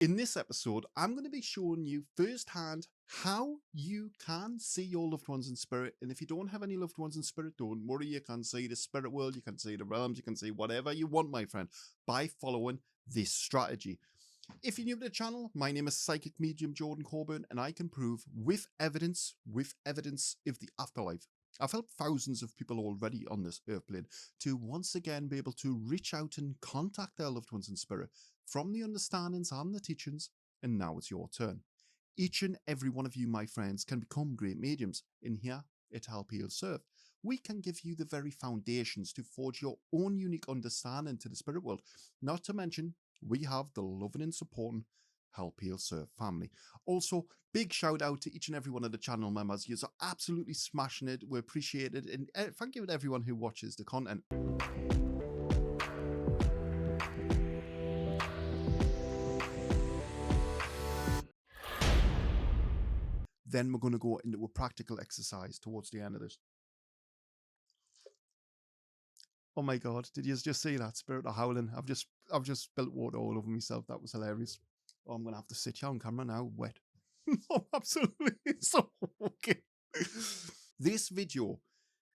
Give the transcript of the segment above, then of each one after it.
In this episode, I'm going to be showing you firsthand how you can see your loved ones in spirit. And if you don't have any loved ones in spirit, don't worry. You can see the spirit world, you can see the realms, you can see whatever you want, my friend, by following this strategy. If you're new to the channel, my name is Psychic Medium Jordan Coburn, and I can prove with evidence of the afterlife. I've helped thousands of people already on this earth plane to once again be able to reach out and contact their loved ones in spirit from the understandings and the teachings, and now it's your turn. Each and every one of you, my friends, can become great mediums. In here, at Help Heal Serve, we can give you the very foundations to forge your own unique understanding to the spirit world. Not to mention, we have the loving and supporting Help Heal Serve family. Also, big shout out to each and every one of the channel members. You're absolutely smashing it. We appreciate it. And thank you to everyone who watches the content. Then we're going to go into a practical exercise towards the end of this. Oh my God, did you just see that? Spirit of howling. I've just spilled water all over myself. That was hilarious. Oh, I'm going to have to sit here on camera now, wet. Oh, absolutely. So okay. This video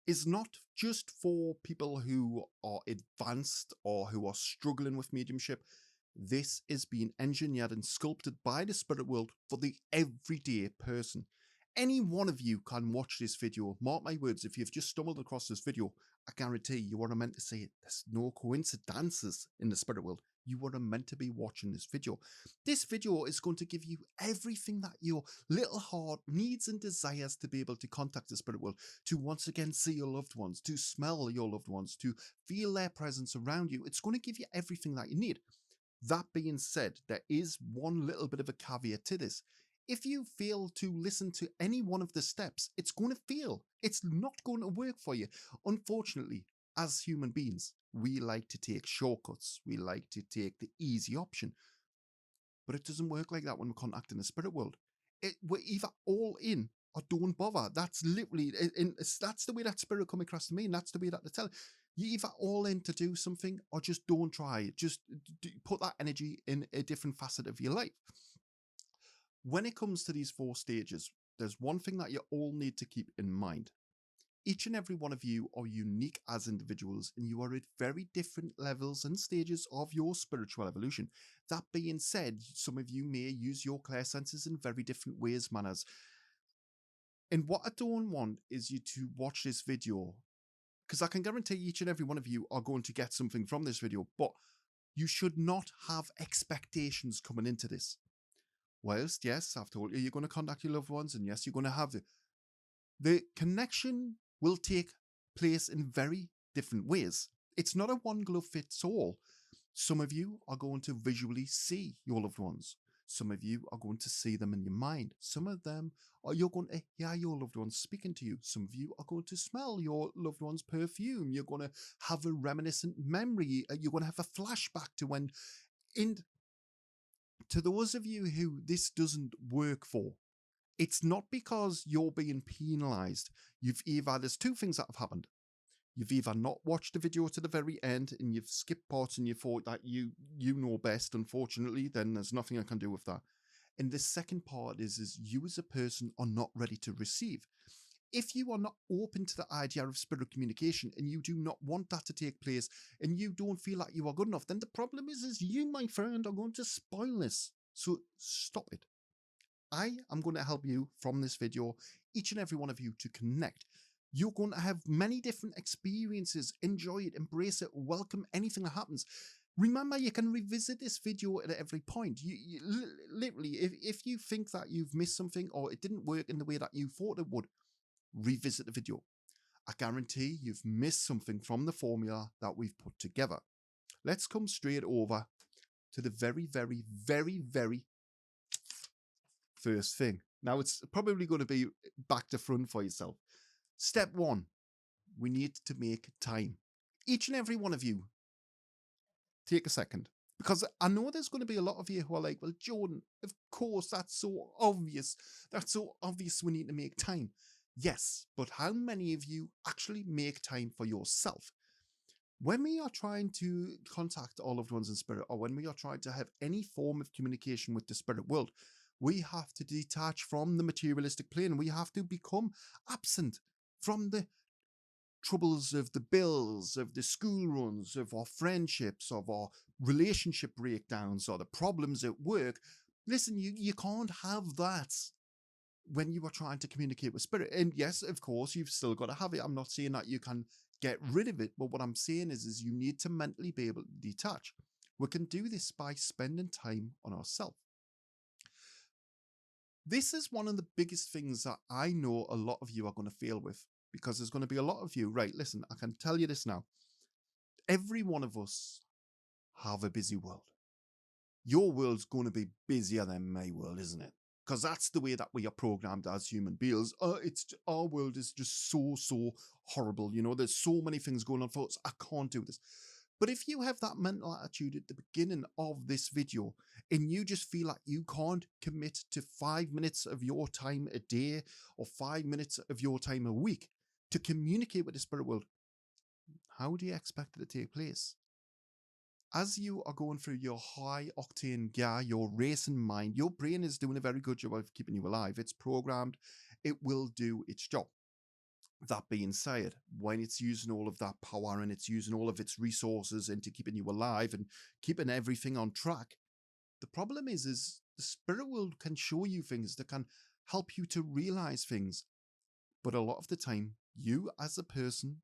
is not just for people who are advanced or who are struggling with mediumship. This is being engineered and sculpted by the spirit world for the everyday person. Any one of you can watch this video. Mark my words, if you've just stumbled across this video, I guarantee you are meant to say it. There's no coincidences in the spirit world. You are meant to be watching this video. This video is going to give you everything that your little heart needs and desires to be able to contact the spirit world, to once again see your loved ones, to smell your loved ones, to feel their presence around you. It's going to give you everything that you need. That being said, there is one little bit of a caveat to this. If you fail to listen to any one of the steps, it's going to fail. It's not going to work for you. Unfortunately, as human beings, we like to take shortcuts. We like to take the easy option. But it doesn't work like that when we're contacting the spirit world. We're either all in or don't bother. That's literally, that's the way that spirit come across to me, and that's the way that they tell it. You either all in to do something or just don't try it. Just put that energy in a different facet of your life. When it comes to these 4 stages, there's one thing that you all need to keep in mind. Each and every one of you are unique as individuals, and you are at very different levels and stages of your spiritual evolution. That being said, some of you may use your clairsenses in very different ways, manners. And what I don't want is you to watch this video, because I can guarantee each and every one of you are going to get something from this video, but you should not have expectations coming into this. Whilst, yes, I've told you you're going to contact your loved ones, and yes, you're going to have the connection will take place in very different ways. It's not a one glove fits all. Some of you are going to visually see your loved ones. Some of you are going to see them in your mind. Some of them you're going to hear your loved ones speaking to you. Some of you are going to smell your loved one's perfume. You're going to have a reminiscent memory. You're going to have a flashback to when. To those of you who this doesn't work for, it's not because you're being penalized. There's 2 things that have happened. You've either not watched the video to the very end and you've skipped parts and you thought that you know best, unfortunately, then there's nothing I can do with that. And the second part is you as a person are not ready to receive. If you are not open to the idea of spirit communication and you do not want that to take place and you don't feel like you are good enough, then the problem is you, my friend, are going to spoil this. So stop it. I am going to help you from this video, each and every one of you, to connect. You're going to have many different experiences. Enjoy it, embrace it, welcome anything that happens. Remember, you can revisit this video at every point. You literally, if you think that you've missed something or it didn't work in the way that you thought it would, revisit the video. I guarantee you've missed something from the formula that we've put together. Let's come straight over to the very, very, very, very first thing. Now it's probably going to be back to front for yourself. Step 1, we need to make time. Each and every one of you, take a second, because I know there's going to be a lot of you who are like, well, Jordan, of course, that's so obvious. That's so obvious we need to make time. Yes, but how many of you actually make time for yourself? When we are trying to contact our loved ones in spirit, or when we are trying to have any form of communication with the spirit world, we have to detach from the materialistic plane. We have to become absent from the troubles of the bills, of the school runs, of our friendships, of our relationship breakdowns, or the problems at work. Listen, you can't have that when you are trying to communicate with spirit. And yes, of course, you've still got to have it. I'm not saying that you can get rid of it, but what I'm saying is you need to mentally be able to detach. We can do this by spending time on ourselves. This is one of the biggest things that I know a lot of you are going to fail with, because there's going to be a lot of you, right? Listen, I can tell you this now. Every one of us have a busy world. Your world's going to be busier than my world, isn't it? Because that's the way that we are programmed as human beings. Our world is just so horrible. You know, there's so many things going on for us. I can't do this. But if you have that mental attitude at the beginning of this video, and you just feel like you can't commit to 5 minutes of your time a day or 5 minutes of your time a week to communicate with the spirit world, how do you expect it to take place? As you are going through your high octane gear, your racing mind, your brain is doing a very good job of keeping you alive. It's programmed. It will do its job. That being said, when it's using all of that power and it's using all of its resources into keeping you alive and keeping everything on track, the problem is the spirit world can show you things that can help you to realize things. But a lot of the time, you as a person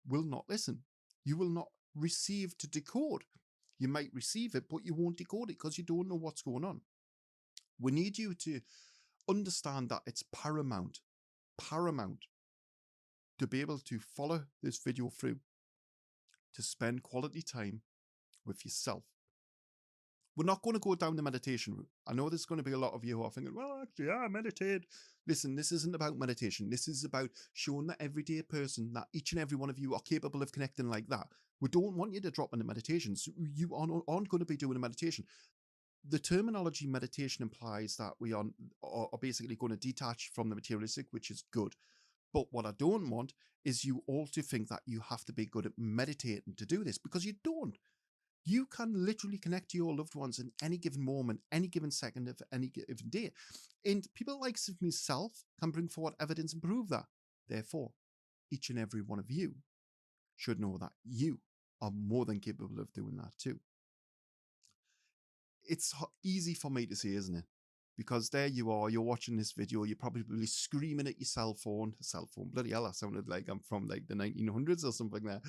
will not listen. You will not receive to decode. You might receive it, but you won't decode it because you don't know what's going on. We need you to understand that it's paramount to be able to follow this video through, to spend quality time with yourself. We're not going to go down the meditation route. I know there's going to be a lot of you who are thinking, well, actually, I meditate. Listen, this isn't about meditation. This is about showing the everyday person that each and every one of you are capable of connecting like that. We don't want you to drop into meditations. You aren't going to be doing a meditation. The terminology meditation implies that we are basically going to detach from the materialistic, which is good. But what I don't want is you all to think that you have to be good at meditating to do this, because you don't. You can literally connect to your loved ones in any given moment, any given second of any given day. And people like myself can bring forward evidence and prove that. Therefore, each and every one of you should know that you are more than capable of doing that too. It's easy for me to say, isn't it? Because there you are, you're watching this video, you're probably screaming at your cell phone. Bloody hell, I sounded like I'm from like the 1900s or something there.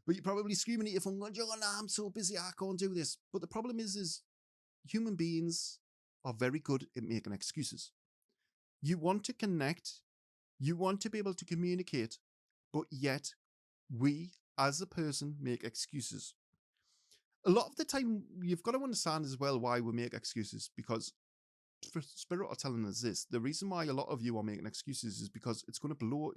But you're probably screaming at your phone, going, John, I'm so busy, I can't do this. But the problem is human beings are very good at making excuses. You want to connect, you want to be able to communicate, but yet we, as a person, make excuses. A lot of the time, you've got to understand as well why we make excuses, because Spirit are telling us this. The reason why a lot of you are making excuses is because it's going to blow.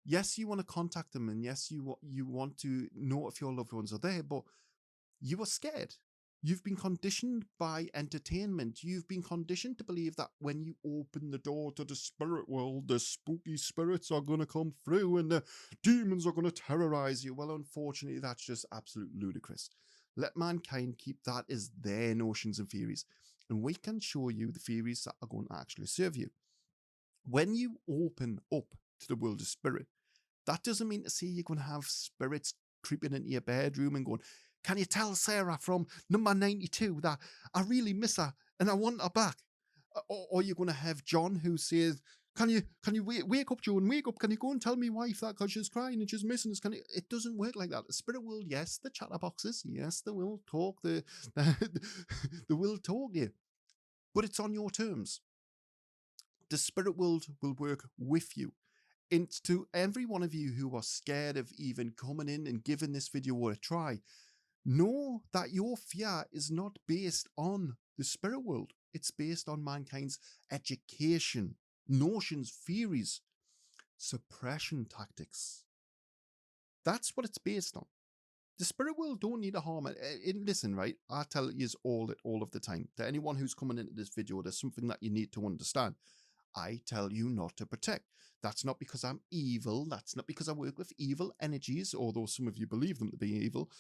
Yes, you want to contact them, and yes, you want to know if your loved ones are there, but you are scared. You've been conditioned by entertainment. You've been conditioned to believe that when you open the door to the spirit world, the spooky spirits are going to come through and the demons are going to terrorize you. Well, unfortunately, that's just absolute ludicrous. Let mankind keep that as their notions and theories, and we can show you the theories that are going to actually serve you. When you open up to the world of spirit, that doesn't mean to say you're going to have spirits creeping into your bedroom and going, can you tell Sarah from number 92 that I really miss her and I want her back? Or you're going to have John who says, can you wake up, Joan, wake up. Can you go and tell me wife that because she's crying and she's missing us? It doesn't work like that. The spirit world, yes, the chatterboxes, yes, they will talk. They will talk to you. But it's on your terms. The spirit world will work with you. And to every one of you who are scared of even coming in and giving this video a try, know that your fear is not based on the spirit world. It's based on mankind's education, notions, theories, suppression tactics. That's what it's based on. The spirit world don't need to harm it. Listen, right? I tell you all of the time. To anyone who's coming into this video, there's something that you need to understand. I tell you not to protect. That's not because I'm evil. That's not because I work with evil energies, although some of you believe them to be evil.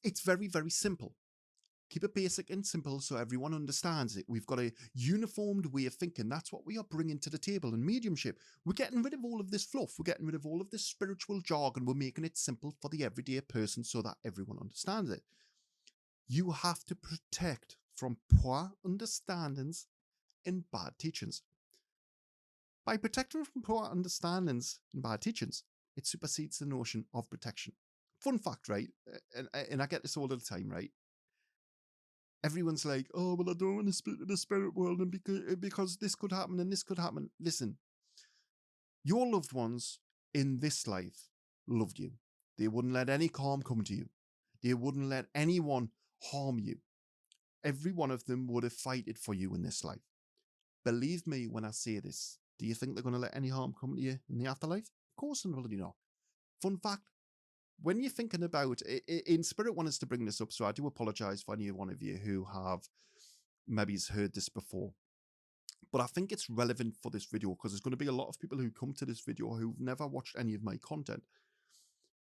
It's very, very simple. Keep it basic and simple so everyone understands it. We've got a uniformed way of thinking. That's what we are bringing to the table in mediumship. We're getting rid of all of this fluff. We're getting rid of all of this spiritual jargon. We're making it simple for the everyday person so that everyone understands it. You have to protect from poor understandings and bad teachings. By protecting from poor understandings and bad teachings, it supersedes the notion of protection. Fun fact, right? And I get this all the time, right? Everyone's like, oh, well, I don't want to split the spirit world and because this could happen and this could happen. Listen, your loved ones in this life loved you. They wouldn't let any harm come to you. They wouldn't let anyone harm you. Every one of them would have fighted for you in this life. Believe me when I say this. Do you think they're going to let any harm come to you in the afterlife? Of course not. Fun fact, when you're thinking about it, in spirit want us to bring this up, so I do apologize for any one of you who have maybe heard this before. But I think it's relevant for this video because there's going to be a lot of people who come to this video who've never watched any of my content.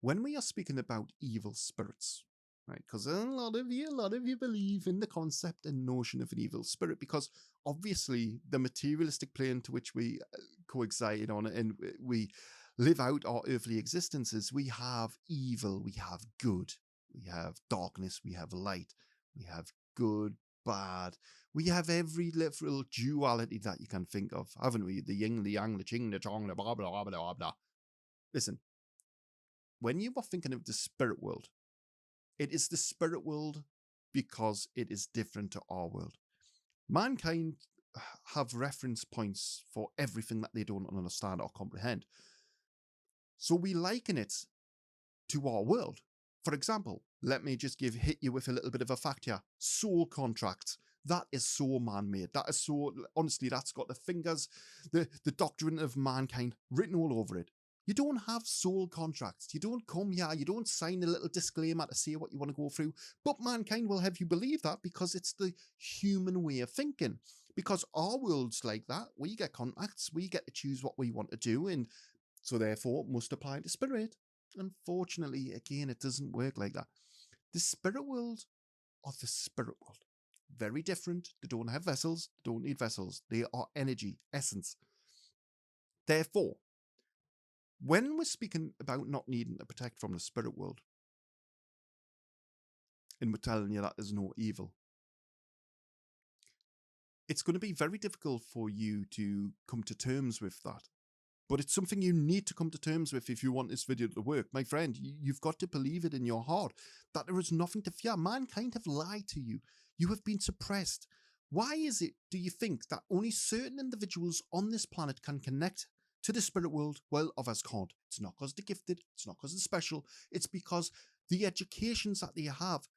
When we are speaking about evil spirits, right? Because a lot of you believe in the concept and notion of an evil spirit because obviously the materialistic plane to which we coexist on and we live out our earthly existences, we have evil, we have good, we have darkness, we have light, we have good, bad. We have every literal duality that you can think of, haven't we? The yin, the yang, the ching, the chong, the blah, blah, blah, blah, blah. Listen, when you are thinking of the spirit world, it is the spirit world because it is different to our world. Mankind have reference points for everything that they don't understand or comprehend. So we liken it to our world. For example, let me just hit you with a little bit of a fact here. Soul contracts. That is so man-made. That is so, honestly, that's got the fingers, the doctrine of mankind written all over it. You don't have soul contracts. You don't come here. You don't sign a little disclaimer to say what you want to go through. But mankind will have you believe that because it's the human way of thinking. Because our world's like that. We get contracts. We get to choose what we want to do. And so therefore it must apply to spirit. Unfortunately, again, it doesn't work like that. The spirit world or the spirit world. Very different. They don't have vessels. They don't need vessels. They are energy, essence. Therefore, when we're speaking about not needing to protect from the spirit world, and we're telling you that there's no evil, it's going to be very difficult for you to come to terms with that. But it's something you need to come to terms with if you want this video to work. My friend, you've got to believe it in your heart that there is nothing to fear. Mankind have lied to you. You have been suppressed. Why is it, do you think, that only certain individuals on this planet can connect to the spirit world while others can't? It's not because they're gifted. It's not because they're special. It's because the educations that they have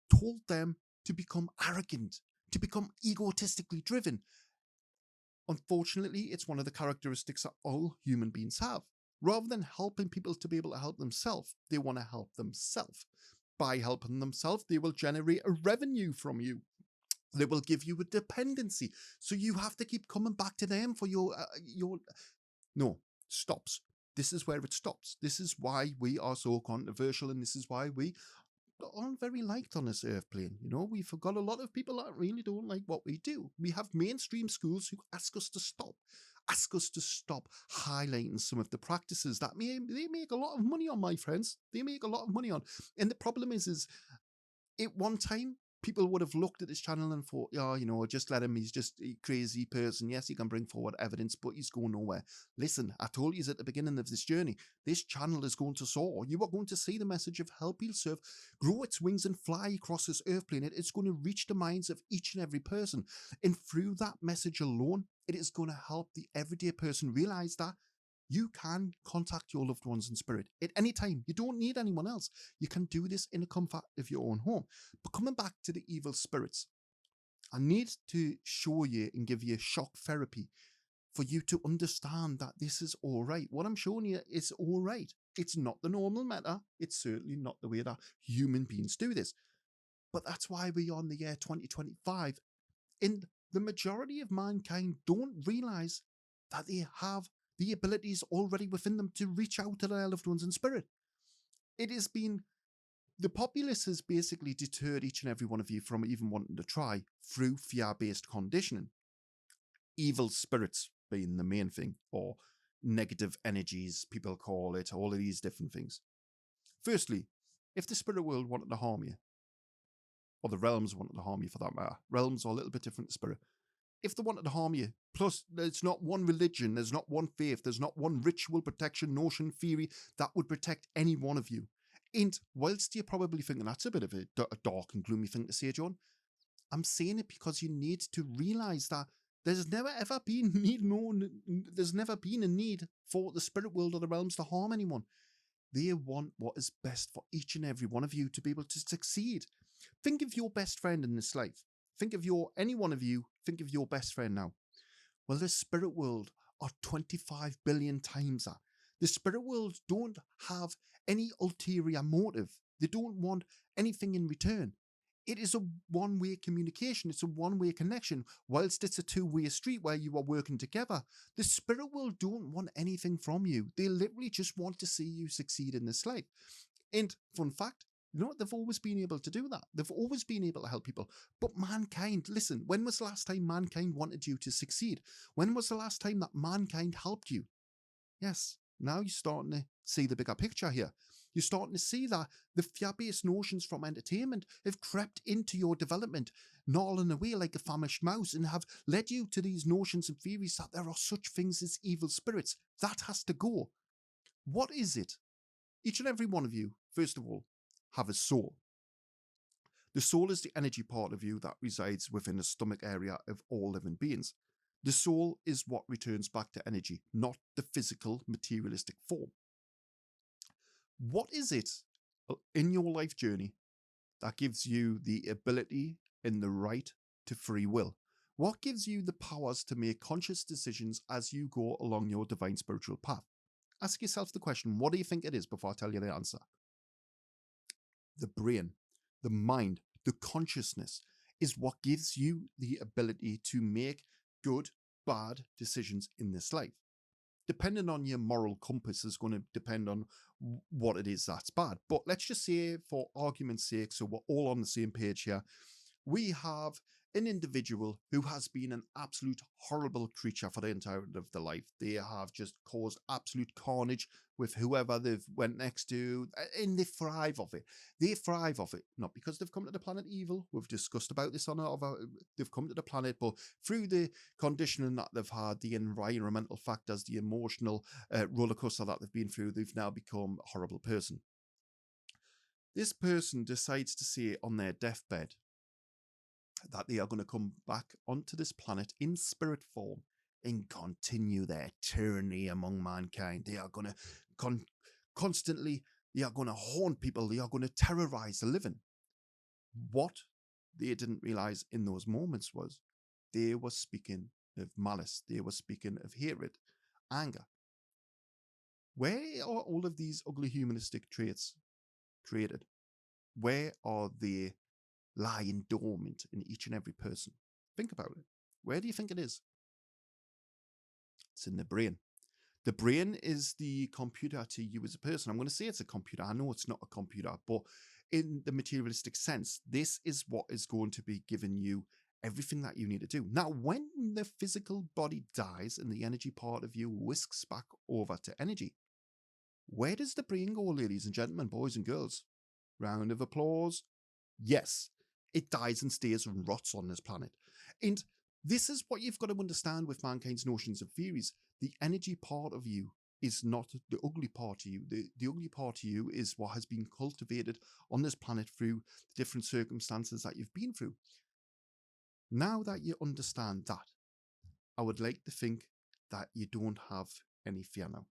told them to become arrogant, to become egotistically driven. Unfortunately, it's one of the characteristics that all human beings have. Rather than helping people to be able to help themselves, they want to help themselves. By helping themselves, they will generate a revenue from you. They will give you a dependency. So you have to keep coming back to them for your... No, stops. This is where it stops. This is why we are so controversial, and this is why we aren't very liked on this earth plane. We've got a lot of people that really don't like what we do. We have mainstream schools who ask us to stop highlighting some of the practices that they make a lot of money on, my friends. They make a lot of money on. And the problem is at one time, people would have looked at this channel and thought, just let him, he's just a crazy person. Yes, he can bring forward evidence, but he's going nowhere. Listen, I told you at the beginning of this journey, this channel is going to soar. You are going to see the message of help, heal, serve, grow its wings and fly across this earth plane. It is going to reach the minds of each and every person. And through that message alone, it is going to help the everyday person realize that you can contact your loved ones in spirit at any time. You don't need anyone else. You can do this in the comfort of your own home. But coming back to the evil spirits, I need to show you and give you shock therapy for you to understand that this is all right. What I'm showing you is all right. It's not the normal matter. It's certainly not the way that human beings do this. But that's why we are in the year 2025. And the majority of mankind don't realize that they have the abilities already within them to reach out to their loved ones in spirit. It has been, the populace has basically deterred each and every one of you from even wanting to try through fear-based conditioning. Evil spirits being the main thing, or negative energies, people call it, all of these different things. Firstly, if the spirit world wanted to harm you, or the realms wanted to harm you for that matter, realms are a little bit different to spirit. If they wanted to harm you, plus there's not one religion, there's not one faith, there's not one ritual, protection, notion, theory that would protect any one of you. And whilst you're probably thinking that's a bit of a dark and gloomy thing to say, John, I'm saying it because you need to realise that there's never ever been there's never been a need for the spirit world or the realms to harm anyone. They want what is best for each and every one of you to be able to succeed. Think of your best friend in this life. Think of any one of you, think of your best friend now. Well, the spirit world are 25 billion times that. The spirit world don't have any ulterior motive. They don't want anything in return. It is a one-way communication. It's a one-way connection. Whilst it's a two-way street where you are working together, the spirit world don't want anything from you. They literally just want to see you succeed in this life. And fun fact, you know what? They've always been able to do that. They've always been able to help people. But mankind, listen, when was the last time mankind wanted you to succeed? When was the last time that mankind helped you? Yes, now you're starting to see the bigger picture here. You're starting to see that the fear-based notions from entertainment have crept into your development, gnawing away like a famished mouse, and have led you to these notions and theories that there are such things as evil spirits. That has to go. What is it? Each and every one of you, first of all, have a soul. The soul is the energy part of you that resides within the stomach area of all living beings. The soul is what returns back to energy, not the physical, materialistic form. What is it in your life journey that gives you the ability and the right to free will? What gives you the powers to make conscious decisions as you go along your divine spiritual path? Ask yourself the question, what do you think it is, before I tell you the answer? The brain, the mind, the consciousness is what gives you the ability to make good, bad decisions in this life. Depending on your moral compass is going to depend on what it is that's bad. But let's just say, for argument's sake, so we're all on the same page here, we have an individual who has been an absolute horrible creature for the entirety of their life. They have just caused absolute carnage with whoever they've went next to, and they thrive off it. They thrive off it, not because they've come to the planet evil. We've discussed about this on they've come to the planet, but through the conditioning that they've had, the environmental factors, the emotional roller coaster that they've been through, they've now become a horrible person. This person decides to say on their deathbed that they are going to come back onto this planet in spirit form and continue their tyranny among mankind. They are going to constantly, they are going to haunt people. They are going to terrorize the living. What they didn't realize in those moments was they were speaking of malice. They were speaking of hatred, anger. Where are all of these ugly humanistic traits created? Where are they lying dormant in each and every person? Think about it. Where do you think it is? It's in the brain. The brain is the computer to you as a person. I'm going to say it's a computer. I know it's not a computer, but in the materialistic sense, this is what is going to be giving you everything that you need to do. Now, when the physical body dies and the energy part of you whisks back over to energy, where does the brain go, ladies and gentlemen, boys and girls? Round of applause. Yes, it dies and stays and rots on this planet. And this is what you've got to understand with mankind's notions and theories. The energy part of you is not the ugly part of you. The ugly part of you is what has been cultivated on this planet through the different circumstances that you've been through. Now that you understand that, I would like to think that you don't have any fear now.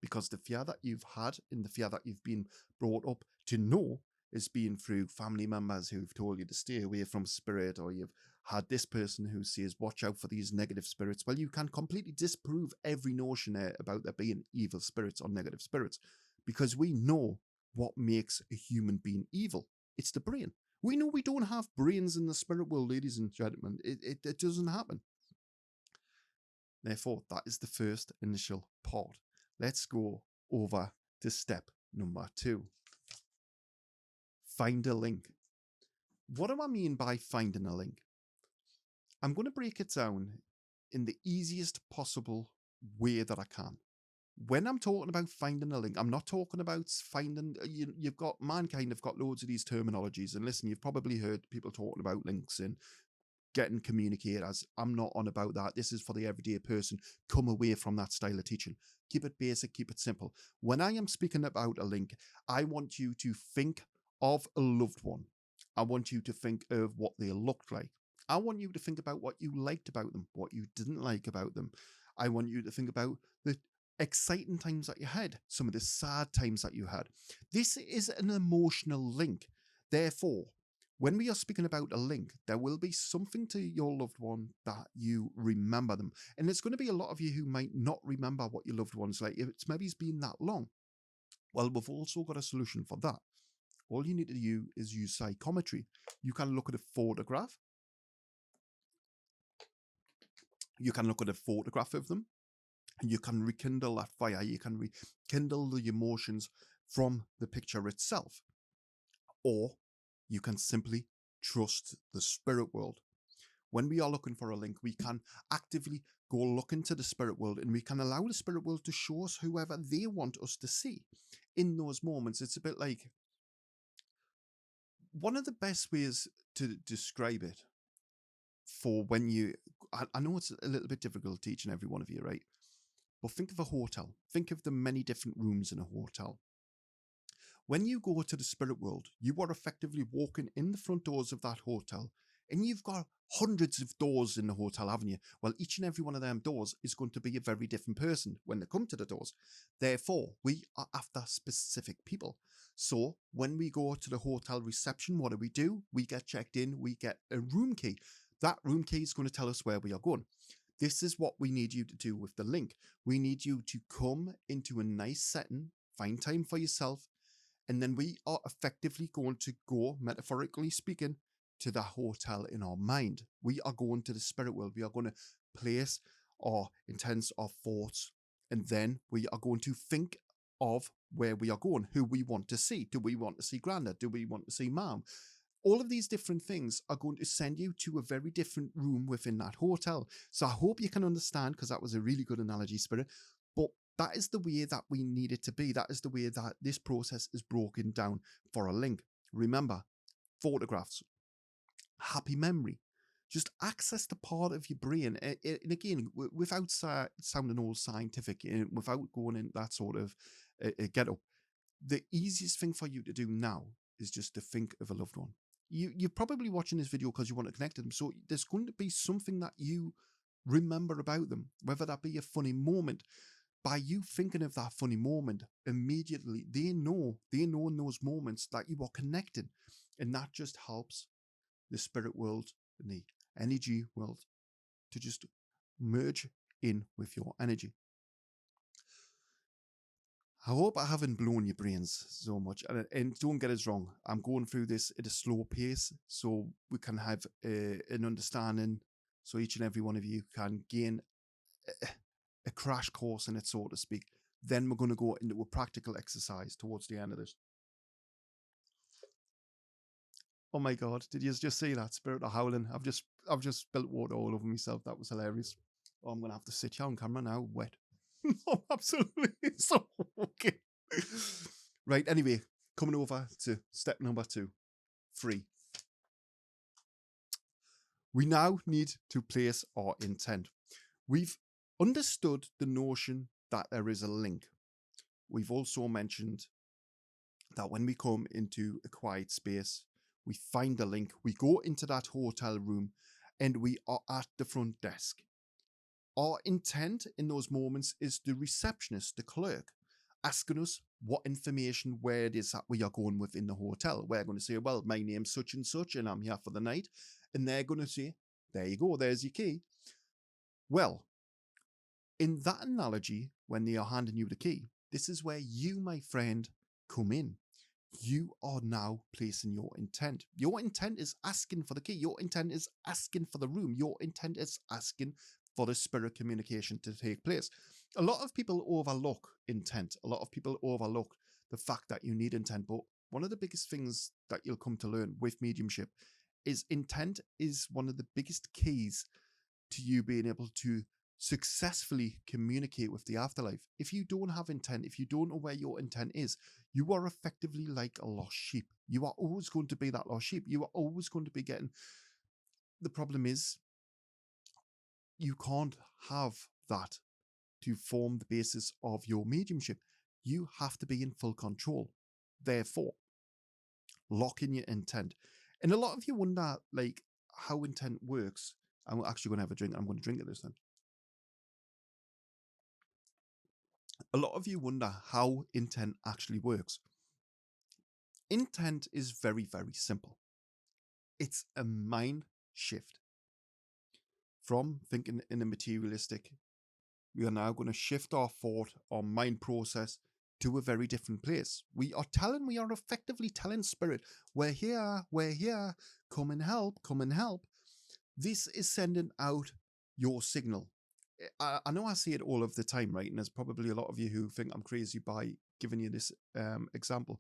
Because the fear that you've had and the fear that you've been brought up to know is being through family members who've told you to stay away from spirit, or you've had this person who says, watch out for these negative spirits. Well, you can completely disprove every notion about there being evil spirits or negative spirits, because we know what makes a human being evil. It's the brain. We know we don't have brains in the spirit world, ladies and gentlemen. It doesn't happen. Therefore, that is the first initial part. Let's go over to step number 2. Find a link. What do I mean by finding a link? I'm going to break it down in the easiest possible way that I can. When I'm talking about finding a link, I'm not talking about finding, you've got, mankind have got loads of these terminologies. And listen, you've probably heard people talking about links and getting communicators. I'm not on about that. This is for the everyday person. Come away from that style of teaching. Keep it basic, keep it simple. When I am speaking about a link, I want you to think of a loved one. I want you to think of what they looked like. I want you to think about what you liked about them, what you didn't like about them. I want you to think about the exciting times that you had, some of the sad times that you had. This is an emotional link. Therefore, when we are speaking about a link, there will be something to your loved one that you remember them. And there's going to be a lot of you who might not remember what your loved one's like. It's maybe it's been that long. Well, we've also got a solution for that. All you need to do is use psychometry. You can look at a photograph. You can look at a photograph of them. And you can rekindle that fire. You can rekindle the emotions from the picture itself. Or you can simply trust the spirit world. When we are looking for a link, we can actively go look into the spirit world, and we can allow the spirit world to show us whoever they want us to see in those moments. It's a bit like, one of the best ways to describe it for when you, I know it's a little bit difficult teaching every one of you, right? But think of a hotel. Think of the many different rooms in a hotel. When you go to the spirit world, you are effectively walking in the front doors of that hotel, and you've got hundreds of doors in the hotel, haven't you? Well, each and every one of them doors is going to be a very different person when they come to the doors. Therefore, we are after specific people. So when we go to the hotel reception, what do? We get checked in, we get a room key. That room key is going to tell us where we are going. This is what we need you to do with the link. We need you to come into a nice setting, find time for yourself, and then we are effectively going to go, metaphorically speaking, to the hotel in our mind. We are going to the spirit world. We are going to place our intents, our thoughts, and then we are going to think of where we are going, who we want to see. Do we want to see Granda? Do we want to see Mom? All of these different things are going to send you to a very different room within that hotel. So I hope you can understand, because that was a really good analogy, Spirit. But that is the way that we need it to be. That is the way that this process is broken down for a link. Remember, photographs, happy memory. Just access the part of your brain. And again, without sounding all scientific, without going in that sort of get up, the easiest thing for you to do now is just to think of a loved one. You're probably watching this video because you want to connect to them. So there's going to be something that you remember about them, whether that be a funny moment. By you thinking of that funny moment, immediately they know in those moments that you are connected. And that just helps the spirit world and the energy world to just merge in with your energy. I hope I haven't blown your brains so much. And don't get us wrong, I'm going through this at a slow pace so we can have an understanding, so each and every one of you can gain a crash course in it, so to speak. Then we're going to go into a practical exercise towards the end of this. Oh my God, did you just see that? Spirit of howling. I've just spilled water all over myself. That was hilarious. Oh, I'm going to have to sit here on camera now, wet. Oh, absolutely. So okay. Right, anyway, coming over to step number 2, 3. We now need to place our intent. We've understood the notion that there is a link. We've also mentioned that when we come into a quiet space, we find a link, we go into that hotel room, and we are at the front desk. Our intent in those moments is the receptionist, the clerk, asking us what information, where it is that we are going within the hotel. We're going to say, well, my name's such and such, and I'm here for the night. And they're going to say, there you go, there's your key. Well, in that analogy, when they are handing you the key, this is where you, my friend, come in. you are now placing your intent. Your intent is asking for the key. Your intent is asking for the room. Your intent is asking for the spirit communication to take place. A lot of people overlook intent. A lot of people overlook the fact that you need intent. But one of the biggest things that you'll come to learn with mediumship is intent is one of the biggest keys to you being able to successfully communicate with the afterlife. If you don't have intent, if you don't know where your intent is, you are effectively like a lost sheep. You are always going to be that lost sheep. You are always going to be getting. The problem is, you can't have that to form the basis of your mediumship. You have to be in full control. Therefore, lock in your intent. And a lot of you wonder, like, how intent works. I'm actually going to have a drink. I'm going to drink it this time. A lot of you wonder how intent actually works. Intent is very, very simple. It's a mind shift. From thinking in a materialistic, we are now going to shift our thought, our mind process to a very different place. We are effectively telling spirit, we're here, come and help, come and help. This is sending out your signal. I know I say it all of the time, right? And there's probably a lot of you who think I'm crazy by giving you this example.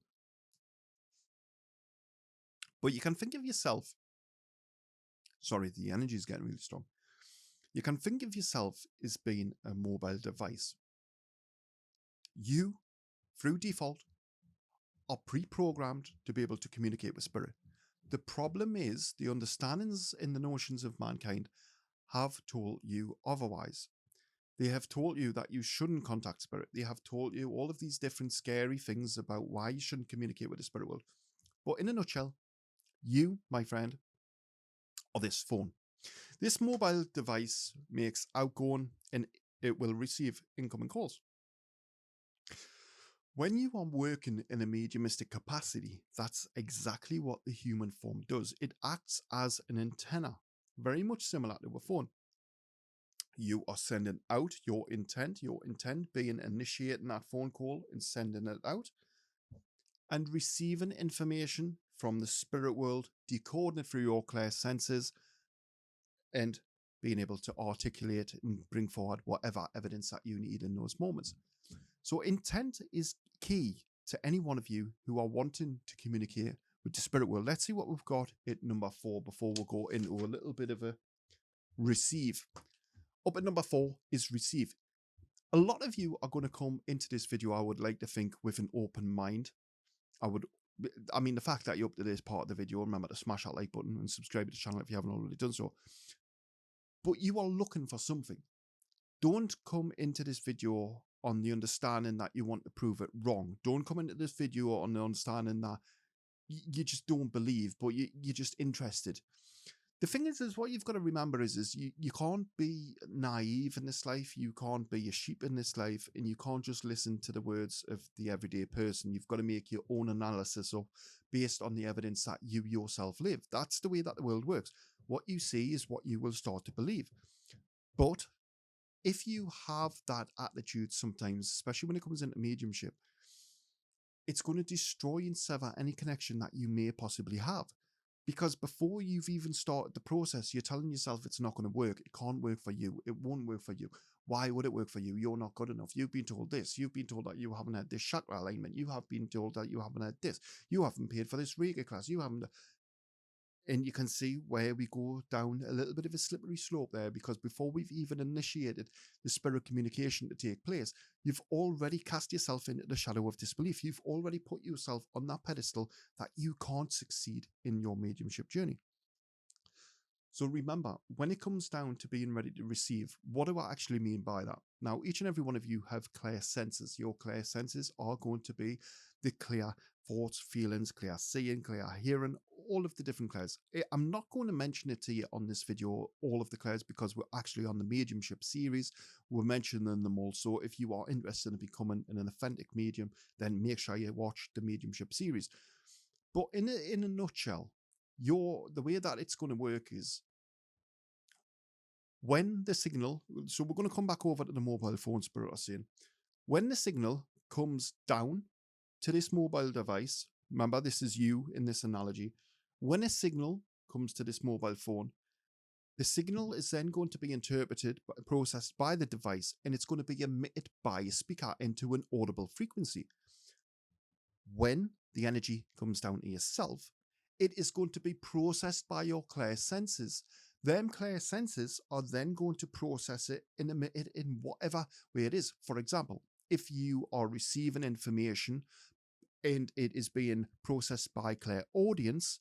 But you can think of yourself, sorry, the energy is getting really strong. You can think of yourself as being a mobile device. You, through default, are pre-programmed to be able to communicate with spirit. The problem is the understandings and the notions of mankind have told you otherwise. They have told you that you shouldn't contact spirit. They have told you all of these different scary things about why you shouldn't communicate with the spirit world. But in a nutshell, you, my friend, are this phone. This mobile device makes outgoing and it will receive incoming calls. When you are working in a mediumistic capacity, that's exactly what the human form does. It acts as an antenna, very much similar to a phone. You are sending out your intent being initiating that phone call and sending it out, and receiving information from the spirit world, decoding it through your clear senses, and being able to articulate and bring forward whatever evidence that you need in those moments. So intent is key to any one of you who are wanting to communicate with the spirit world. Let's see what we've got at number 4 before we'll go into a little bit of a receive. Up at number 4 is receive. A lot of you are going to come into this video, I would like to think, with an open mind. The fact that you're up to this part of the video, remember to smash that like button and subscribe to the channel if you haven't already done so. But you are looking for something. Don't come into this video on the understanding that you want to prove it wrong. Don't come into this video on the understanding that you just don't believe, but you're just interested. The thing is what you've got to remember is you can't be naive in this life. You can't be a sheep in this life, and you can't just listen to the words of the everyday person. You've got to make your own analysis up based on the evidence that you yourself live. That's the way that the world works. What you see is what you will start to believe. But if you have that attitude sometimes, especially when it comes into mediumship, it's going to destroy and sever any connection that you may possibly have. Because before you've even started the process, you're telling yourself it's not going to work. It can't work for you. It won't work for you. Why would it work for you? You're not good enough. You've been told this. You've been told that you haven't had this chakra alignment. You have been told that you haven't had this. You haven't paid for this Riga class. You haven't. And you can see where we go down a little bit of a slippery slope there, because before we've even initiated the spirit communication to take place, you've already cast yourself into the shadow of disbelief. You've already put yourself on that pedestal that you can't succeed in your mediumship journey. So remember, when it comes down to being ready to receive, what do I actually mean by that? Now, each and every one of you have clear senses. Your clear senses are going to be the clear thoughts, feelings, clear seeing, clear hearing, all of the different clairs. I'm not going to mention it to you on this video, all of the clairs, because we're actually on the mediumship series. We're mentioning them all. So if you are interested in becoming an authentic medium, then make sure you watch the mediumship series. But in a nutshell, the way that it's going to work is when the signal, so we're going to come back over to the mobile phone spirit I was saying, when the signal comes down to this mobile device, remember, this is you in this analogy. When a signal comes to this mobile phone, the signal is then going to be interpreted, processed by the device, and it's going to be emitted by a speaker into an audible frequency. When the energy comes down to yourself, it is going to be processed by your clear senses. Them clear senses are then going to process it and emit it in whatever way it is. For example, if you are receiving information and it is being processed by clairaudience,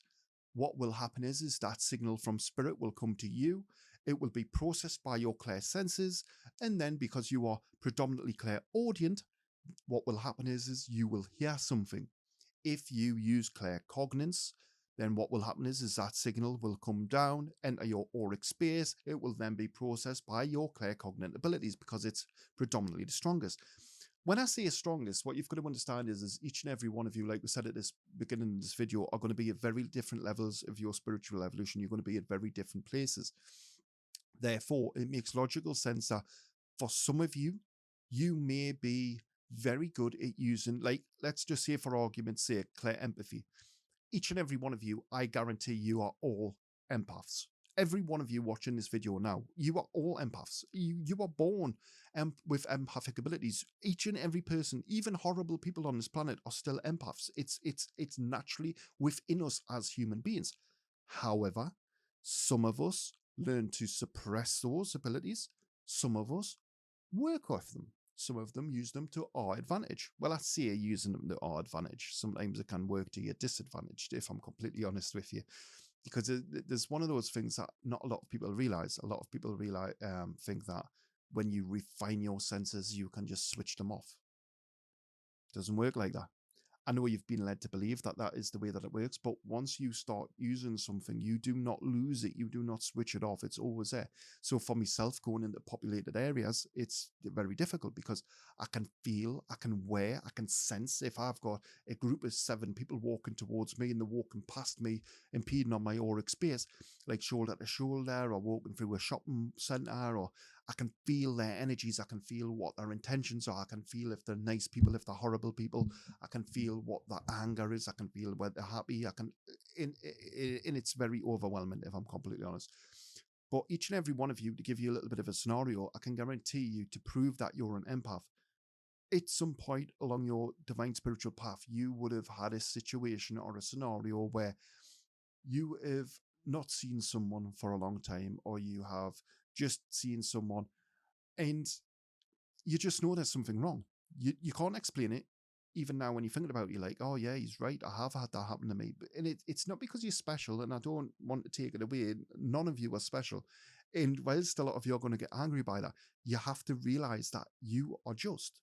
what will happen is that signal from spirit will come to you. It will be processed by your clear senses, and then because you are predominantly clairaudient, what will happen is you will hear something. If you use claircognizance, then what will happen is that signal will come down, enter your auric space. It will then be processed by your claircognizant abilities because it's predominantly the strongest. When I say strongest, what you've got to understand is each and every one of you, like we said at this beginning of this video, are going to be at very different levels of your spiritual evolution. You're going to be at very different places. Therefore, it makes logical sense that for some of you, you may be very good at using, like, let's just say for argument's sake, clear empathy. Each and every one of you, I guarantee you are all empaths. Every one of you watching this video now, you are all empaths. You are born with empathic abilities. Each and every person, even horrible people on this planet, are still empaths. It's naturally within us as human beings. However, some of us learn to suppress those abilities. Some of us work with them. Some of them use them to our advantage. Well, I say using them to our advantage. Sometimes it can work to your disadvantage, if I'm completely honest with you. Because there's one of those things that not a lot of people realize. A lot of people think that when you refine your senses, you can just switch them off. It doesn't work like that. I know you've been led to believe that that is the way that it works, but once you start using something, you do not lose it. You do not switch it off. It's always there. So for myself, going into populated areas, it's very difficult because I can feel, I can wear, I can sense if I've got a group of 7 people walking towards me and they're walking past me, impeding on my auric space, like shoulder to shoulder, or walking through a shopping centre, or I can feel their energies. I can feel what their intentions are. I can feel if they're nice people, if they're horrible people. I can feel what the anger is. I can feel whether they're happy. I can, and it's very overwhelming, if I'm completely honest. But each and every one of you, to give you a little bit of a scenario, I can guarantee you, to prove that you're an empath, at some point along your divine spiritual path, you would have had a situation or a scenario where you have not seen someone for a long time, or you have just seen someone and you just know there's something wrong. You can't explain it. Even now when you're thinking about it, you're like, oh yeah, he's right. I have had that happen to me. And it's not because you're special, and I don't want to take it away. None of you are special. And whilst a lot of you are going to get angry by that, you have to realize that you are just.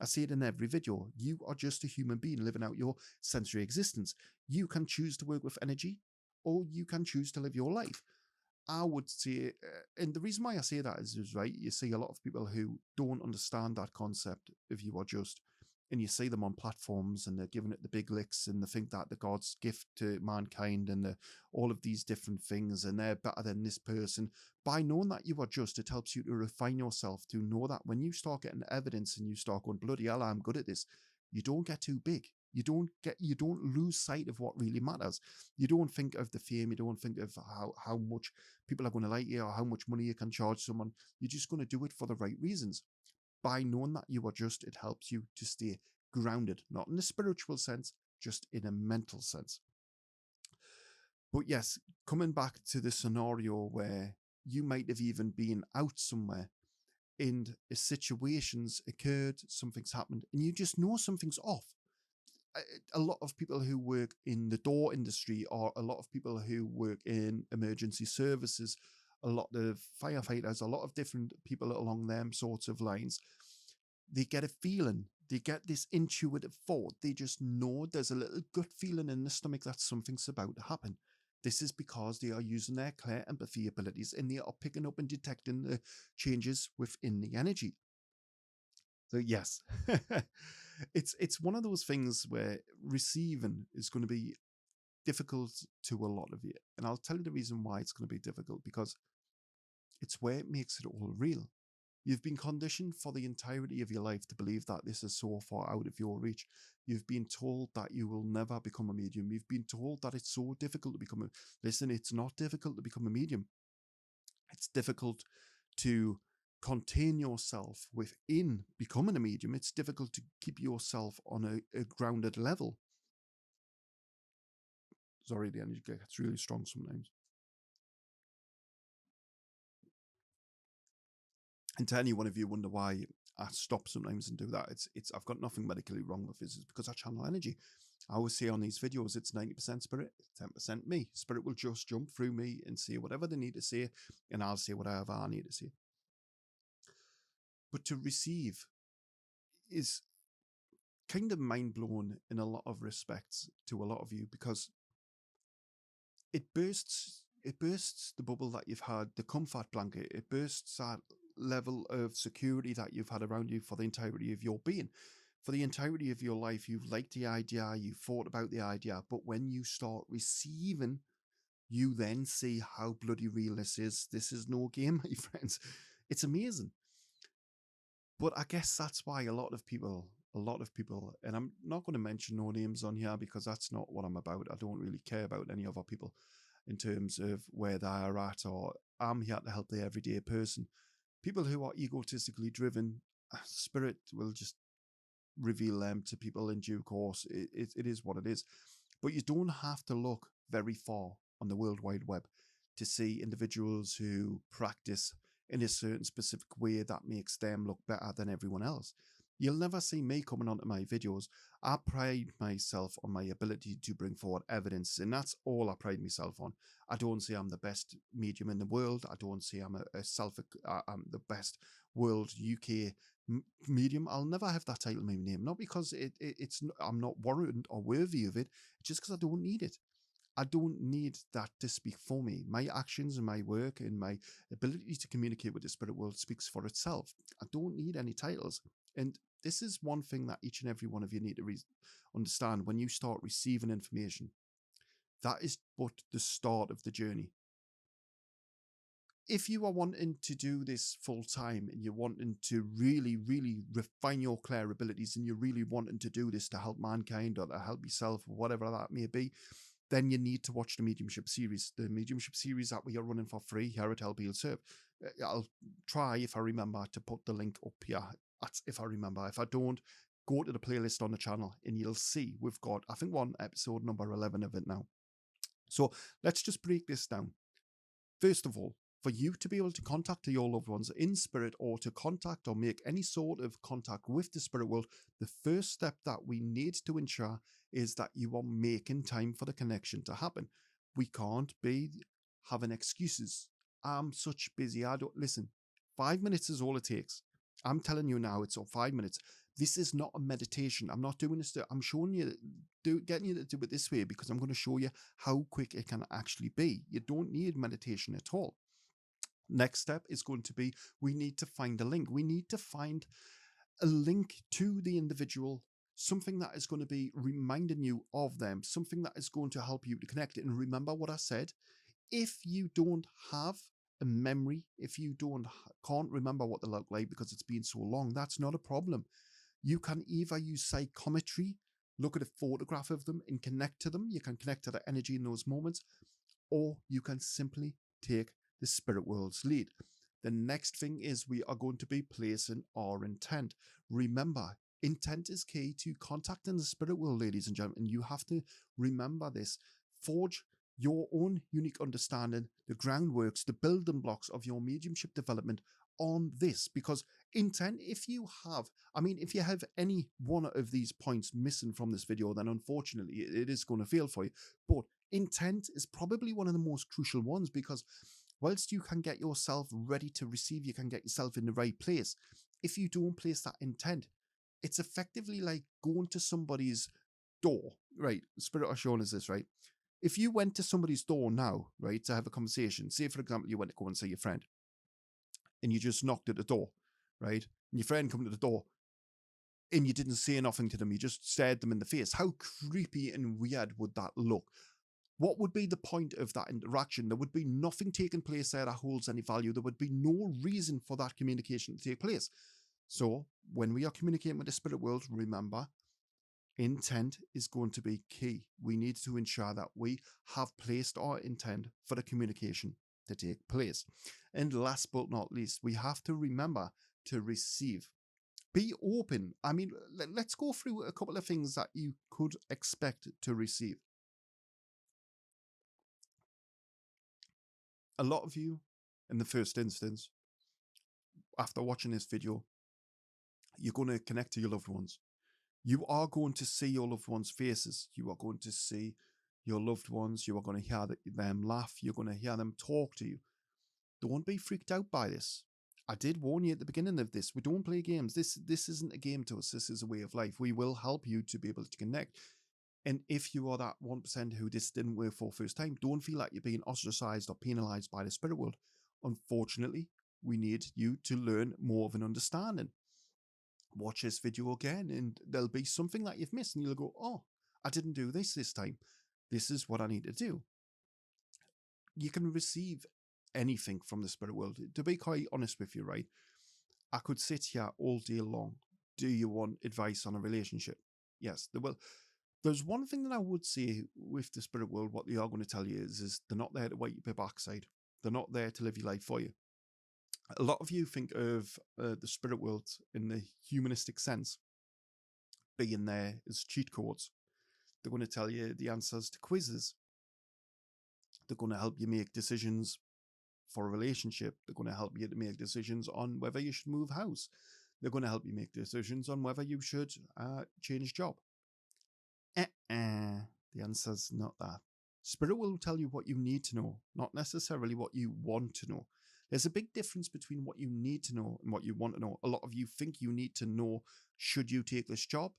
I say it in every video. You are just a human being living out your sensory existence. You can choose to work with energy, or you can choose to live your life. I would say, and the reason why I say that is right, you see a lot of people who don't understand that concept of you are just, and you see them on platforms and they're giving it the big licks and they think that the God's gift to mankind and all of these different things, and they're better than this person. By knowing that you are just, it helps you to refine yourself, to know that when you start getting evidence and you start going, bloody hell, I'm good at this, you don't get too big. You don't lose sight of what really matters. You don't think of the fame. You don't think of how much people are going to like you or how much money you can charge someone. You're just going to do it for the right reasons. By knowing that you are just, it helps you to stay grounded, not in a spiritual sense, just in a mental sense. But yes, coming back to the scenario where you might have even been out somewhere and a situation's occurred, something's happened, and you just know something's off. A lot of people who work in the door industry, or a lot of people who work in emergency services, a lot of firefighters, a lot of different people along them sorts of lines, they get a feeling, they get this intuitive thought, they just know there's a little gut feeling in the stomach that something's about to happen. This is because they are using their clear empathy abilities and they are picking up and detecting the changes within the energy. So yes, it's one of those things where receiving is going to be difficult to a lot of you. And I'll tell you the reason why it's going to be difficult, because it's where it makes it all real. You've been conditioned for the entirety of your life to believe that this is so far out of your reach. You've been told that you will never become a medium. You've been told that it's so difficult to become a... Listen, it's not difficult to become a medium. It's difficult to contain yourself within becoming a medium. It's difficult to keep yourself on a grounded level. Sorry, the energy gets really strong sometimes. And to any one of you wonder why I stop sometimes and do that, it's I've got nothing medically wrong with this. It's because I channel energy. I always say on these videos, it's 90% spirit, 10% me. Spirit will just jump through me and say whatever they need to say, and I'll say whatever I need to say. But to receive is kind of mind-blown in a lot of respects to a lot of you, because it bursts the bubble that you've had, the comfort blanket. It bursts that level of security that you've had around you for the entirety of your being. For the entirety of your life, you've liked the idea, you've thought about the idea, but when you start receiving, you then see how bloody real this is. This is no game, my friends. It's amazing. But I guess that's why a lot of people, and I'm not going to mention no names on here because that's not what I'm about. I don't really care about any other people in terms of where they are at, or I'm here to help the everyday person. People who are egotistically driven, spirit will just reveal them to people in due course. It is what it is. But you don't have to look very far on the World Wide Web to see individuals who practice in a certain specific way that makes them look better than everyone else. You'll never see me coming onto my videos. I pride myself on my ability to bring forward evidence, and that's all I pride myself on. I don't say I'm the best medium in the world. I don't say I'm I'm the best world UK medium. I'll never have that title in my name, not because I'm not warranted or worthy of it, just because I don't need it. I don't need that to speak for me. My actions and my work and my ability to communicate with the spirit world speaks for itself. I don't need any titles. And this is one thing that each and every one of you need to understand when you start receiving information. That is but the start of the journey. If you are wanting to do this full time and you're wanting to really, really refine your clear abilities, and you're really wanting to do this to help mankind or to help yourself, or whatever that may be, then you need to watch the Mediumship series. The Mediumship series that we are running for free here at LBL Serve. I'll try, if I remember, to put the link up here. That's if I remember. If I don't, go to the playlist on the channel and you'll see we've got, I think, one episode number 11 of it now. So let's just break this down. First of all, for you to be able to contact your loved ones in spirit, or to contact or make any sort of contact with the spirit world, the first step that we need to ensure is that you are making time for the connection to happen. We can't be having excuses. I'm such busy. I don't listen. 5 minutes is all it takes. I'm telling you now, it's 5 minutes. This is not a meditation. I'm not doing this. I'm showing you, getting you to do it this way because I'm going to show you how quick it can actually be. You don't need meditation at all. Next step is going to be, we need to find a link. We need to find a link to the individual, something that is going to be reminding you of them, something that is going to help you to connect. And remember what I said, if you don't have a memory, if you can't remember what they look like because it's been so long, that's not a problem. You can either use psychometry, look at a photograph of them and connect to them. You can connect to the energy in those moments, or you can simply take the spirit world's lead. The next thing is we are going to be placing our intent. Remember, intent is key to contacting the spirit world, ladies and gentlemen. You have to remember this. Forge your own unique understanding, the groundworks, the building blocks of your mediumship development on this, because intent, if you have any one of these points missing from this video, then unfortunately it is going to fail for you. But intent is probably one of the most crucial ones, because whilst you can get yourself ready to receive, you can get yourself in the right place, if you don't place that intent, it's effectively like going to somebody's door, right? Spirit are showing us this, right? If you went to somebody's door now, right, to have a conversation, say for example you went to go and see your friend and you just knocked at the door, right, and your friend come to the door and you didn't say nothing to them, you just stared them in the face, how creepy and weird would that look? What would be the point of that interaction? There would be nothing taking place there that holds any value. There would be no reason for that communication to take place. So when we are communicating with the spirit world, remember, intent is going to be key. We need to ensure that we have placed our intent for the communication to take place. And last but not least, we have to remember to receive. Be open. I mean, let's go through a couple of things that you could expect to receive. A lot of you, in the first instance, after watching this video, you're going to connect to your loved ones. You are going to see your loved ones' faces. You are going to see your loved ones. You are going to hear them laugh. You're going to hear them talk to you. Don't be freaked out by this. I did warn you at the beginning of this. We don't play games. This isn't a game to us. This is a way of life. We will help you to be able to connect. And if you are that 1% who this didn't work for first time, don't feel like you're being ostracized or penalized by the spirit world. Unfortunately, we need you to learn more of an understanding. Watch this video again and there'll be something that you've missed and you'll go, oh, I didn't do this time. This is what I need to do. You can receive anything from the spirit world. To be quite honest with you, right? I could sit here all day long. Do you want advice on a relationship? Yes, there will. There's one thing that I would say with the spirit world, what they are going to tell you is they're not there to wipe your backside. They're not there to live your life for you. A lot of you think of the spirit world in the humanistic sense being there as cheat codes. They're going to tell you the answers to quizzes. They're going to help you make decisions for a relationship. They're going to help you to make decisions on whether you should move house. They're going to help you make decisions on whether you should change job. The answer's not that. Spirit will tell you what you need to know, not necessarily what you want to know. There's a big difference between what you need to know and what you want to know. A lot of you think you need to know, should you take this job?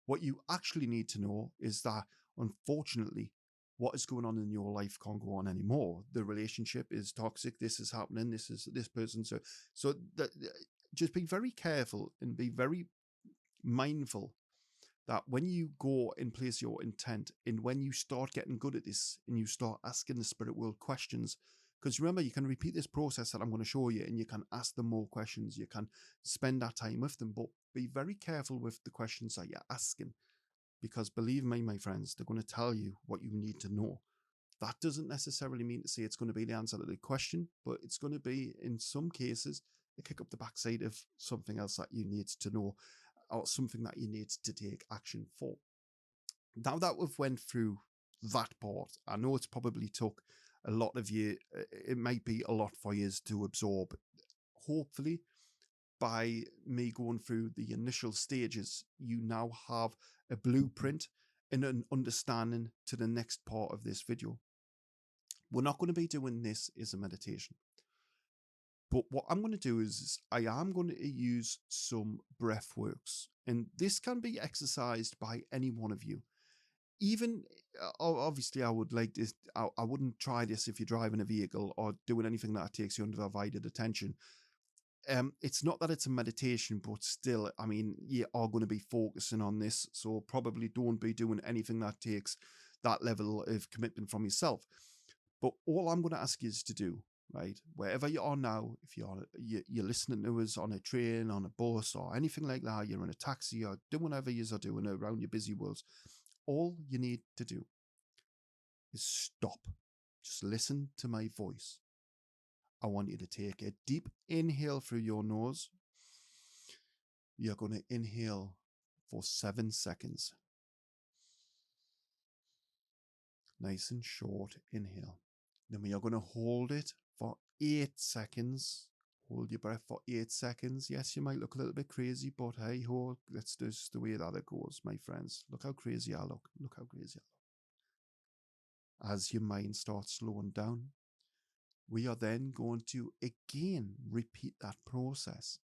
What you actually need to know is that, unfortunately, what is going on in your life can't go on anymore. The relationship is toxic. This is happening. This is this person. So just be very careful and be very mindful that when you go and place your intent and when you start getting good at this and you start asking the spirit world questions, because remember, you can repeat this process that I'm going to show you and you can ask them more questions. You can spend that time with them, but be very careful with the questions that you're asking, because believe me, my friends, they're going to tell you what you need to know. That doesn't necessarily mean to say it's going to be the answer to the question, but it's going to be, in some cases, a kick up the backside of something else that you need to know, or something that you need to take action for. Now that we've went through that part, I know it's probably took a lot of you, it might be a lot for you to absorb. Hopefully, by me going through the initial stages, you now have a blueprint and an understanding to the next part of this video. We're not going to be doing this as a meditation. But what I'm going to do is I am going to use some breath works. And this can be exercised by any one of you. Even, obviously, I would like this. I wouldn't try this if you're driving a vehicle or doing anything that takes you undivided attention. It's not that it's a meditation, but still, I mean, you are going to be focusing on this. So probably don't be doing anything that takes that level of commitment from yourself. But all I'm going to ask you is to do, right, wherever you are now, if you're listening to us on a train, on a bus, or anything like that, you're in a taxi, or doing whatever you are doing around your busy worlds, all you need to do is stop. Just listen to my voice. I want you to take a deep inhale through your nose. You're going to inhale for 7 seconds. Nice and short inhale. Then we are going to hold it for 8 seconds. Hold your breath for 8 seconds. Yes, you might look a little bit crazy, but hey ho, that's just the way that it goes, my friends. Look how crazy I look. Look how crazy I look. As your mind starts slowing down, we are then going to again repeat that process.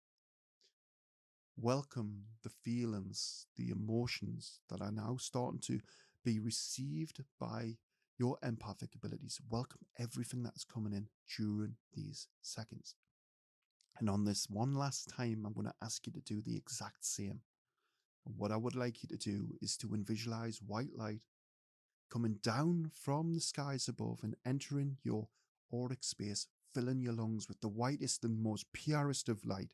Welcome the feelings, the emotions that are now starting to be received by your empathic abilities. Welcome everything that's coming in during these seconds. And on this one last time, I'm going to ask you to do the exact same. And what I would like you to do is to visualize white light coming down from the skies above and entering your auric space, filling your lungs with the whitest and most purest of light.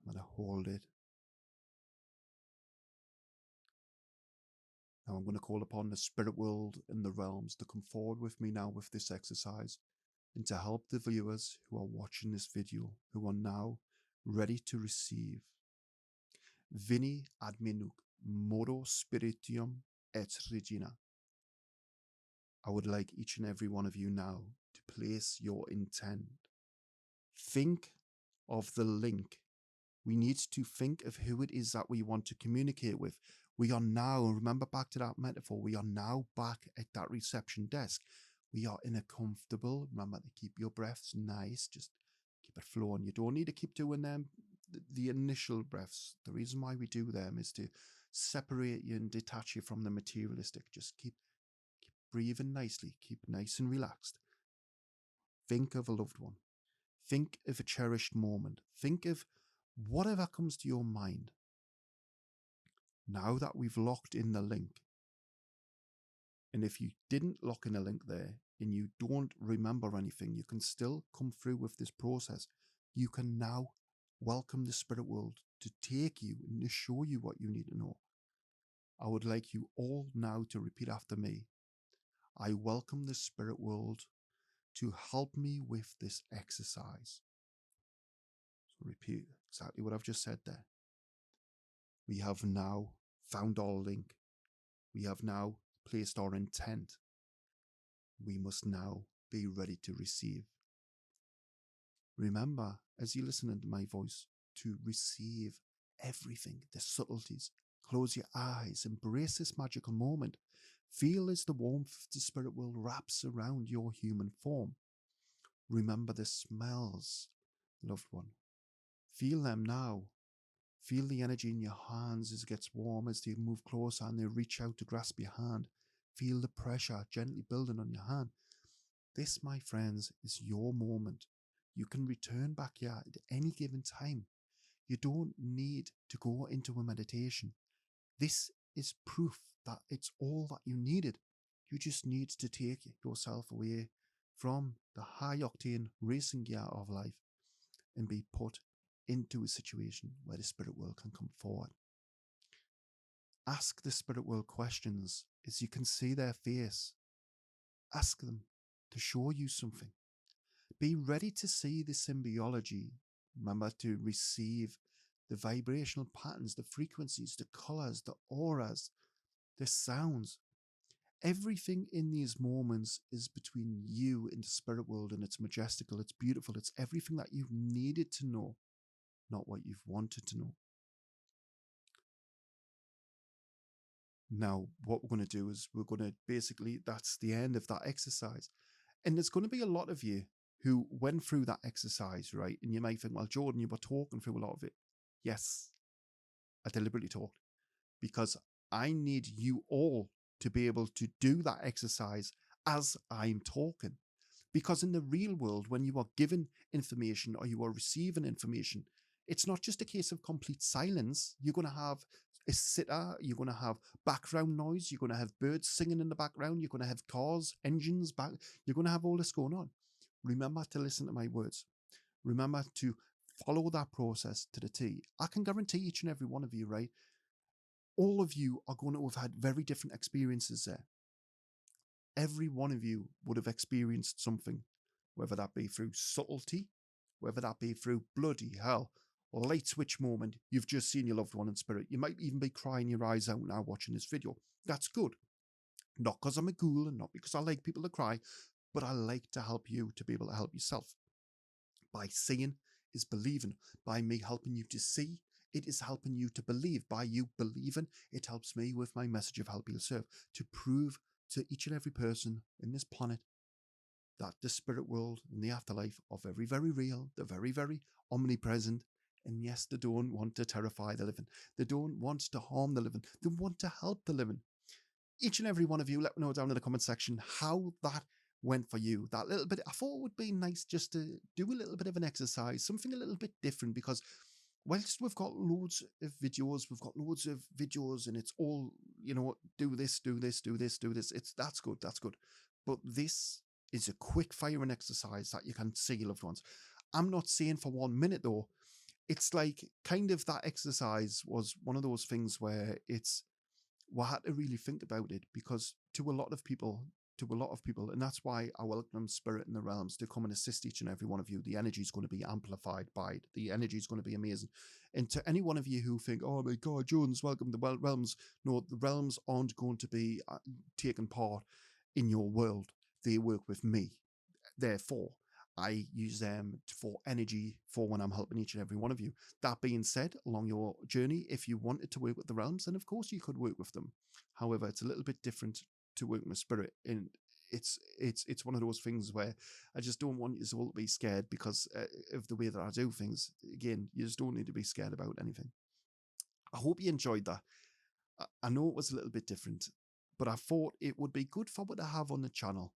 I'm going to hold it. Now I'm going to call upon the spirit world and the realms to come forward with me now with this exercise, and to help the viewers who are watching this video, who are now ready to receive. Vini adminuk modo spiritium et regina. I would like each and every one of you now to place your intent. Think of the link. We need to think of who it is that we want to communicate with. We are now, remember back to that metaphor, we are now back at that reception desk. We are in a comfortable, remember to keep your breaths nice, just keep it flowing. You don't need to keep doing them, the initial breaths. The reason why we do them is to separate you and detach you from the materialistic. Just keep breathing nicely, keep nice and relaxed. Think of a loved one. Think of a cherished moment. Think of whatever comes to your mind. Now that we've locked in the link, and if you didn't lock in a link there and you don't remember anything, you can still come through with this process. You can now welcome the spirit world to take you and to show you what you need to know. I would like you all now to repeat after me. I welcome the spirit world to help me with this exercise. So repeat exactly what I've just said there. We have now found our link. We have now placed our intent. We must now be ready to receive. Remember, as you listen to my voice, to receive everything, the subtleties. Close your eyes, embrace this magical moment. Feel as the warmth of the spirit world wraps around your human form. Remember the smells, loved one. Feel them now. Feel the energy in your hands as it gets warm, as they move closer and they reach out to grasp your hand. Feel the pressure gently building on your hand. This, my friends, is your moment. You can return back here at any given time. You don't need to go into a meditation. This is proof that it's all that you needed. You just need to take yourself away from the high octane racing gear of life and be put into a situation where the spirit world can come forward. Ask the spirit world questions as you can see their face. Ask them to show you something. Be ready to see the symbiology. Remember to receive the vibrational patterns, the frequencies, the colors, the auras, the sounds. Everything in these moments is between you and the spirit world, and it's majestical, it's beautiful, it's everything that you've needed to know, not what you've wanted to know. Now, what we're going to do is we're going to basically, that's the end of that exercise. And there's going to be a lot of you who went through that exercise, right? And you might think, well, Jordan, you were talking through a lot of it. Yes, I deliberately talked because I need you all to be able to do that exercise as I'm talking. Because in the real world, when you are given information or you are receiving information, it's not just a case of complete silence. You're going to have a sitter, you're going to have background noise, you're going to have birds singing in the background, you're going to have cars, engines, you're going to have all this going on. Remember to listen to my words. Remember to follow that process to the T. I can guarantee each and every one of you, right? All of you are going to have had very different experiences there. Every one of you would have experienced something, whether that be through subtlety, whether that be through bloody hell, light switch moment. You've just seen your loved one in spirit. You might even be crying your eyes out now watching this video. That's good. Not because I'm a ghoul and not because I like people to cry, but I like to help you to be able to help yourself. By seeing is believing. By me helping you to see, it is helping you to believe. By you believing, it helps me with my message of help you'll serve, to prove to each and every person in this planet that the spirit world and the afterlife are very, very real. They're very, very omnipresent. And yes, they don't want to terrify the living. They don't want to harm the living. They want to help the living. Each and every one of you, let me know down in the comment section how that went for you. That little bit, I thought it would be nice just to do a little bit of an exercise, something a little bit different, because whilst we've got loads of videos, and it's all, do this, do this, do this, do this. That's good, that's good. But this is a quick firing exercise that you can see your loved ones. I'm not saying for 1 minute though. It's like kind of that exercise was one of those things where we had to really think about it, because to a lot of people, and that's why I welcome spirit in the realms to come and assist each and every one of you. The energy is going to be amplified by it. The energy is going to be amazing. And to any one of you who think, oh my God, Jones, welcome to the realms. No, the realms aren't going to be taking part in your world. They work with me. Therefore, I use them for energy for when I'm helping each and every one of you. That being said, along your journey, if you wanted to work with the realms, then of course you could work with them. However, it's a little bit different to working with spirit, and it's one of those things where I just don't want you all to be scared because of the way that I do things. Again, you just don't need to be scared about anything. I hope you enjoyed that. I know it was a little bit different, but I thought it would be good for what to have on the channel.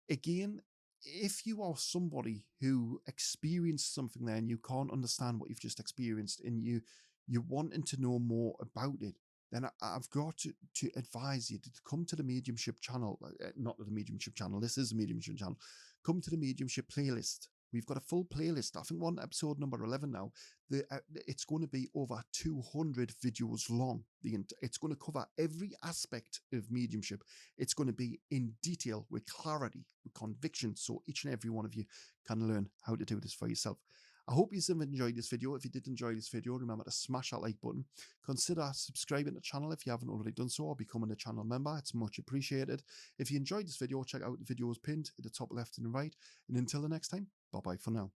Again, if you are somebody who experienced something there and you can't understand what you've just experienced, and you're wanting to know more about it, then I've got to advise you to come to the Mediumship channel. Not the Mediumship channel, this is the Mediumship channel. Come to the Mediumship playlist. We've got a full playlist. I think we're on episode number 11 now. It's going to be over 200 videos long. It's going to cover every aspect of mediumship. It's going to be in detail, with clarity, with conviction, so each and every one of you can learn how to do this for yourself. I hope you've enjoyed this video. If you did enjoy this video, remember to smash that like button. Consider subscribing to the channel if you haven't already done so, or becoming a channel member. It's much appreciated. If you enjoyed this video, check out the videos pinned at the top left and right. And until the next time, bye-bye for now.